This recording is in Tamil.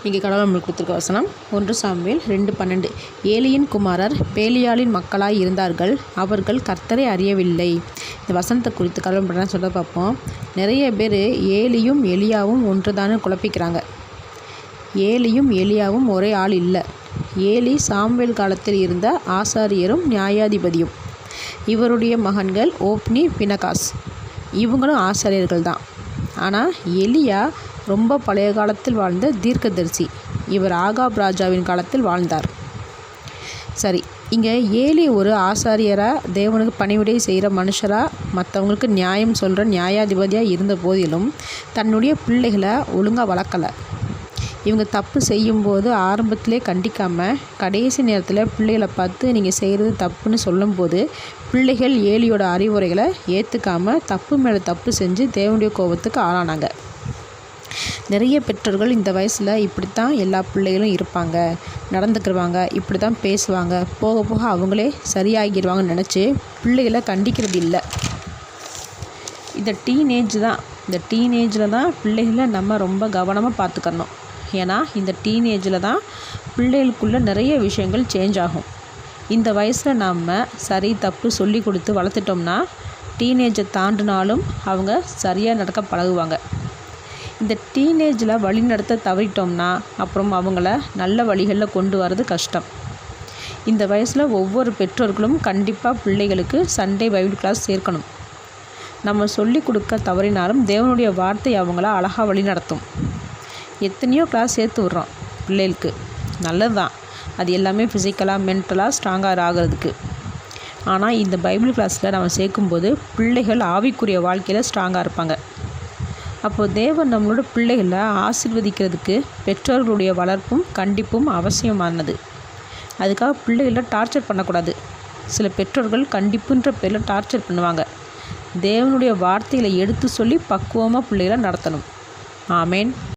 இங்கே கடவுள் நம்மளுக்கு கொடுத்துருக்க வசனம் 1 சாமுவேல் 2:12. ஏலியின் குமாரர் பேலியாளின் மக்களாய் இருந்தார்கள், அவர்கள் கர்த்தரை அறியவில்லை. இந்த வசனத்தை குறித்து கடவுள் பண்ண சொல்ல பார்ப்போம். நிறைய பேர் ஏலியும் எலியாவும் ஒன்றுதான்னு குழப்பிக்கிறாங்க. ஏலியும் எலியாவும் ஒரே ஆள் இல்லை. ஏலி சாமுவேல் காலத்தில் இருந்த ஆசாரியரும் நியாயாதிபதியும். இவருடைய மகன்கள் ஓப்னி, பினகாஸ். இவங்களும் ஆசாரியர்கள் தான். ஆனால் எலியா ரொம்ப பழைய காலத்தில் வாழ்ந்த தீர்க்கதரிசி. இவர் ஆகாப் ராஜாவின் காலத்தில் வாழ்ந்தார். சரி, இங்கே ஏலி ஒரு ஆசாரியராக தேவனுக்கு பணிவிடை செய்கிற மனுஷராக மற்றவங்களுக்கு நியாயம் சொல்கிற நியாயாதிபதியாக இருந்த போதிலும் தன்னுடைய பிள்ளைகளை ஒழுங்காக வளர்க்கலை. இவங்க தப்பு செய்யும்போது ஆரம்பத்திலே கண்டிக்காமல் கடைசி நேரத்தில் பிள்ளைகளை பார்த்து நீங்கள் செய்கிறது தப்புன்னு சொல்லும்போது பிள்ளைகள் ஏலியோட அறிவுரைகளை ஏற்றுக்காமல் தப்பு மேலே தப்பு செஞ்சு தேவனுடைய கோபத்துக்கு ஆளானாங்க. நிறைய பெற்றோர்கள் இந்த வயசில் இப்படித்தான் எல்லா பிள்ளைகளும் இருப்பாங்க, நடந்துக்கிடுவாங்க, இப்படி தான் பேசுவாங்க, போக போக அவங்களே சரியாகிடுவாங்கன்னு நினச்சி பிள்ளைகளை கண்டிக்கிறது இல்லை. இந்த டீனேஜில் தான் பிள்ளைகளை நம்ம ரொம்ப கவனமாக பார்த்துக்கணும். ஏன்னா இந்த டீனேஜில் தான் பிள்ளைகளுக்குள்ளே நிறைய விஷயங்கள் சேஞ்ச் ஆகும். இந்த வயசில் நம்ம சரி தப்பு சொல்லி கொடுத்து வளர்த்துட்டோம்னா டீனேஜை தாண்டினாலும் அவங்க சரியாக நடக்க பழகுவாங்க. இந்த டீனேஜில் வழி நடத்த தவறிட்டோம்னா அப்புறம் அவங்கள நல்ல வழிகளில் கொண்டு வர்றது கஷ்டம். இந்த வயசில் ஒவ்வொரு பெற்றோர்களும் கண்டிப்பாக பிள்ளைகளுக்கு சண்டே பைபிள் கிளாஸ் சேர்க்கணும். நம்ம சொல்லி கொடுக்க தவறினாலும் தேவனுடைய வார்த்தை அவங்கள அழகாக வழி நடத்தும். எத்தனையோ கிளாஸ் சேர்த்து விட்றோம் பிள்ளைகளுக்கு, நல்லது தான். அது எல்லாமே ஃபிசிக்கலாக மென்டலாக ஸ்ட்ராங்காக ஆகிறதுக்கு. ஆனால் இந்த பைபிள் கிளாஸில் நம்ம சேர்க்கும்போது பிள்ளைகள் ஆவிக்குரிய வாழ்க்கையில் ஸ்ட்ராங்காக இருப்பாங்க. அப்போது தேவன் நம்மளோட பிள்ளைகளை ஆசீர்வதிக்கிறதுக்கு பெற்றோர்களுடைய வளர்ப்பும் கண்டிப்பும் அவசியமானது. அதுக்காக பிள்ளைகளை டார்ச்சர் பண்ணக்கூடாது. சில பெற்றோர்கள் கண்டிப்புன்ற பேரில் டார்ச்சர் பண்ணுவாங்க. தேவனுடைய வார்த்தைகளை எடுத்து சொல்லி பக்குவமாக பிள்ளைகளை நடத்தணும். ஆமேன்.